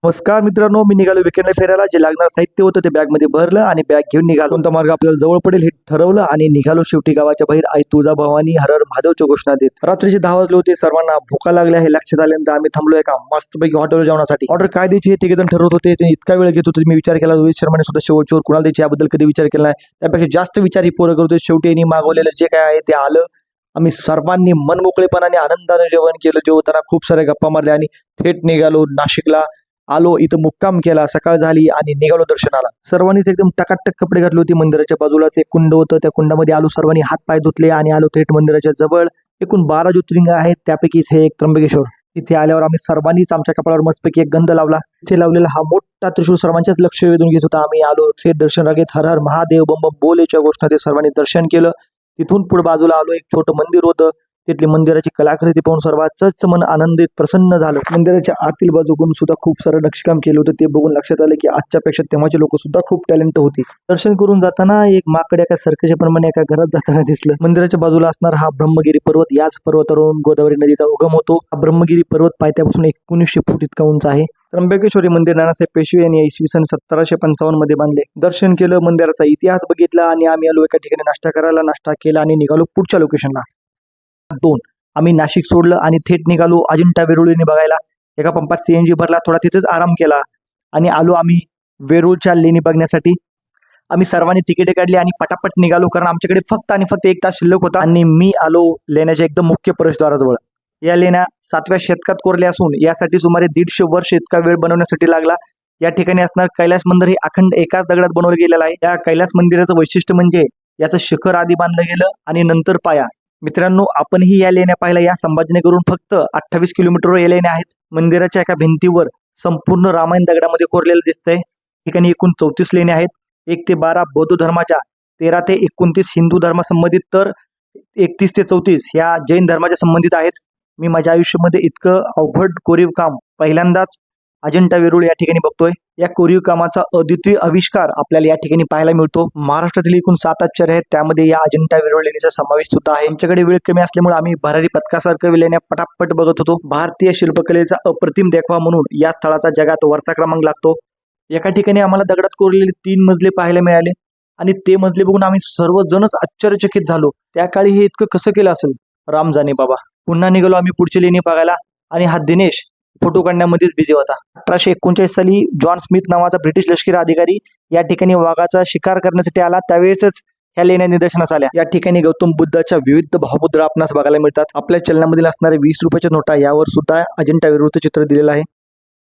नमस्कार मित्रांनो, मी निघालो विकेंडला फिरायला. जे लागणार साहित्य होतं ते बॅगमध्ये भरलं आणि बॅग घेऊन निघालो. कोणता मार्ग आपल्याला जवळ पडेल हे ठरवलं आणि निघालो. शेवटी गावाच्या बाहेर आई तुळजाभवानी हर हर महादेवच्या घोषणा देत रात्रीचे 10 वाजले होते. सर्वांना भुका लागल्या हे लक्षात आल्यानंतर आम्ही थांबलो एका मस्तपैकी हॉटेल जेवणासाठी. ऑर्डर काय द्यायची हे तिघे जण ठरवत होते. ते इतका वेळ घेत होते. मी विचार केला, रोहित शर्माने सुद्धा शेवटच्यावर कुणाला द्यायची याबद्दल कधी विचार केला नाही. त्यापेक्षा जास्त विचार ही पोरं करतोय. शेवटी यांनी मागवलेलं जे काय आहे ते आलं. आम्ही सर्वांनी मनमोकळेपणाने आनंदाने जेवण केलं. जेवताना खूप साऱ्या गप्पा मारल्या आणि थेट निघालो नाशिकला. आलो इथं मुक्काम केला. सकाळ झाली आणि निघालो दर्शनाला. सर्वांनीच एकदम टकाटक कपडे घातले होते. मंदिराच्या बाजूलाच एक कुंड होतं. त्या कुंडामध्ये आलो. सर्वांनी हात पाय धुतले आणि आलो थेट मंदिराच्या जवळ. एकूण 12 ज्योतिर्लिंग आहेत, त्यापैकीच हे एक त्र्यंबकेश्वर. तिथे आल्यावर आम्ही सर्वांनीच आमच्या कपाळावर मस्तपैकी एक गंध लावला. तिथे लावलेला हा मोठा त्रिशूळ सर्वांच्याच लक्ष वेधून घेत होता. आम्ही आलो थेट दर्शन रागेत. हर हर महादेव बम बम बोलेच्या घोषणा ते सर्वांनी दर्शन केलं. तिथून पुढे बाजूला आलो. एक छोटं मंदिर होतं. तिथली मंदिराची कलाकृती पाहून सर्वांचंच मन आनंदित प्रसन्न झालं. मंदिराच्या आतील बाजूकडून सुद्धा खूप सारं नक्षीकाम केलं होतं. ते बघून लक्षात आलं की आजच्यापेक्षा तेव्हाचे लोक सुद्धा खूप टॅलेंट होते. दर्शन करून जाताना एक माकड एका सरकेच्या प्रमाणे एका घरात जाताना दिसलं. मंदिराच्या बाजूला असणार हा ब्रह्मगिरी पर्वत. याच पर्वतावरून गोदावरी नदीचा उगम होतो. हा ब्रह्मगिरी पर्वत पायथ्यापासून 1900 फूट इतका उंच आहे. त्र्यंबकेश्वरी मंदिर नानासाहेब पेशवे यांनी इसवी सन 1755 मध्ये बांधले. दर्शन केलं, मंदिराचा इतिहास बघितला आणि आम्ही आलो एका ठिकाणी नाश्ता करायला. नाश्ता केला आणि निघालो पुढच्या लोकेशनला. 2 आम्ही नाशिक सोडलं आणि थेट निघालो अजिंठा वेरूळ लेणी बघायला. एका पंपात CNG भरला, थोडा तिथेच आराम केला आणि आलो आम्ही वेरूळच्या लेणी बघण्यासाठी. आम्ही सर्वांनी तिकीटे काढली आणि पटापट निघालो, कारण आमच्याकडे फक्त आणि फक्त 1 तास शिल्लक होता. आणि मी आलो लेण्याच्या एकदम मुख्य प्रवेशद्वाराजवळ. या लेण्या 7व्या शतकात कोरल्या असून यासाठी सुमारे 150 वर्ष इतका वेळ बनवण्यासाठी लागला. या ठिकाणी असणार कैलास मंदिर हे अखंड एकाच दगडात बनवलं गेलेलं आहे. या कैलास मंदिराचं वैशिष्ट्य म्हणजे याचं शिखर आधी बांधलं गेलं आणि नंतर पाया. मित्रांनो, आपणही या लेण्या पाहिल्या. या संभाजीनगरहून फक्त 28 किलोमीटरवर या लेण्या आहेत. मंदिराच्या एका भिंतीवर संपूर्ण रामायण दगडामध्ये कोरलेलं दिसतंय. ठिकाणी एकूण 34 लेण्या आहेत. 1 ते 12 बौद्ध धर्माच्या, 13 ते 29 हिंदू धर्मा संबंधित, तर 31 ते 34 या जैन धर्माच्या संबंधित आहेत. मी माझ्या आयुष्यामध्ये इतकं अवघड कोरीव काम पहिल्यांदाच अजिंठा वेरूळ या ठिकाणी बघतोय. या कोरीव कामाचा अद्वितीय आविष्कार आपल्याला या ठिकाणी पाहायला मिळतो. महाराष्ट्रातील एकूण 7 आश्चर्य आहेत, त्यामध्ये या अजिंठा वेरूळ लेणीचा समावेश सुद्धा आहे. आमच्याकडे वेळ कमी असल्यामुळे आम्ही भरारी पथकासारखं लेण्या पटापट बघत होतो. भारतीय शिल्पकलेचा अप्रतिम देखावा म्हणून या स्थळाचा जगात वरचा क्रमांक लागतो. एका ठिकाणी आम्हाला दगडात कोरलेले 3 मजले पाहायला मिळाले आणि ते मजले बघून आम्ही सर्वजणच आश्चर्यचकित झालो. त्या काळी हे इतकं कसं केलं असेल, राम जाणे बाबा. पुन्हा निघालो आम्ही पुढची लेणी बघायला आणि हा दिनेश फोटो काढण्यामध्येच बिझी होता. 1839 साली जॉन स्मिथ नावाचा ब्रिटिश लष्करी अधिकारी या ठिकाणी वाघाचा शिकार करण्यासाठी आला. त्यावेळेसच ह्या लेण्या निदर्शनास आल्या. या ठिकाणी गौतम बुद्धाच्या विविध भावमुद्रा आपणास बघायला मिळतात. आपल्या चलनामधील असणारे 20 रुपयाच्या नोटा यावर सुद्धा अजिंठा वेरूळचं चित्र दिलेलं आहे.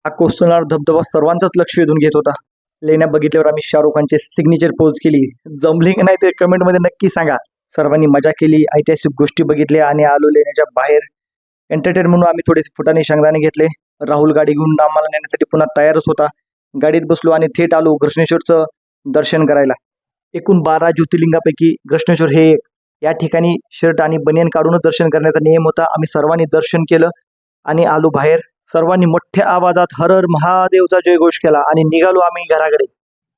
हा कोसळणारा धबधबा सर्वांचंच लक्ष वेधून घेत होता. लेण्या बघितल्यावर आम्ही शाहरुख खानचे सिग्नेचर पोज केली. जमली की नाही ते कमेंटमध्ये नक्की सांगा. सर्वांनी मजा केली, ऐतिहासिक गोष्टी बघितल्या आणि आलो लेण्याच्या बाहेर. एंटरटेन म्हणून आम्ही थोडेसे फुटाने शेंगदाणे घेतले. राहुल गाडी घेऊन आम्हाला नेण्यासाठी पुन्हा तयारच होता. गाडीत बसलो आणि थेट आलो घृष्णेश्वरचं दर्शन करायला. एकूण 12 ज्योतिर्लिंगापैकी घृष्णेश्वर हे एक. या ठिकाणी शर्ट आणि बनियन काढूनच दर्शन करण्याचा नियम होता. आम्ही सर्वांनी दर्शन केलं आणि आलो बाहेर. सर्वांनी मोठ्या आवाजात हर हर महादेवचा जयघोष केला आणि निघालो आम्ही घराकडे.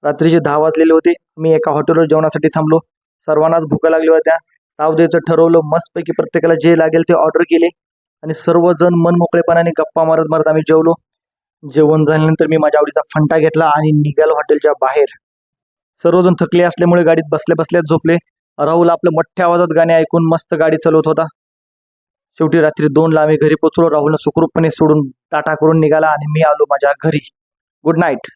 रात्रीचे 10 वाजलेले होते. मी एका हॉटेलवर जेवणासाठी थांबलो. सर्वांनाच भूक लागली होत्या. ताव द्यायचं ठरवलं. मस्तपैकी प्रत्येकाला जे लागेल ते ऑर्डर केले आणि सर्वजण मन मोकळेपणाने गप्पा मारत मारत आम्ही जेवलो. जेवण झाल्यानंतर मी माझ्या आवडीचा फंटा घेतला आणि निघालो हॉटेलच्या बाहेर. सर्वजण थकले असल्यामुळे गाडीत बसल्या बसल्याच झोपले. राहुल आपलं मोठ्या आवाजात गाणे ऐकून मस्त गाडी चालवत होता. शेवटी रात्री 2ला आम्ही घरी पोहोचलो. राहुलनं सुखरूपपणे सोडून टाटा करून निघाला आणि मी आलो माझ्या घरी. Good night.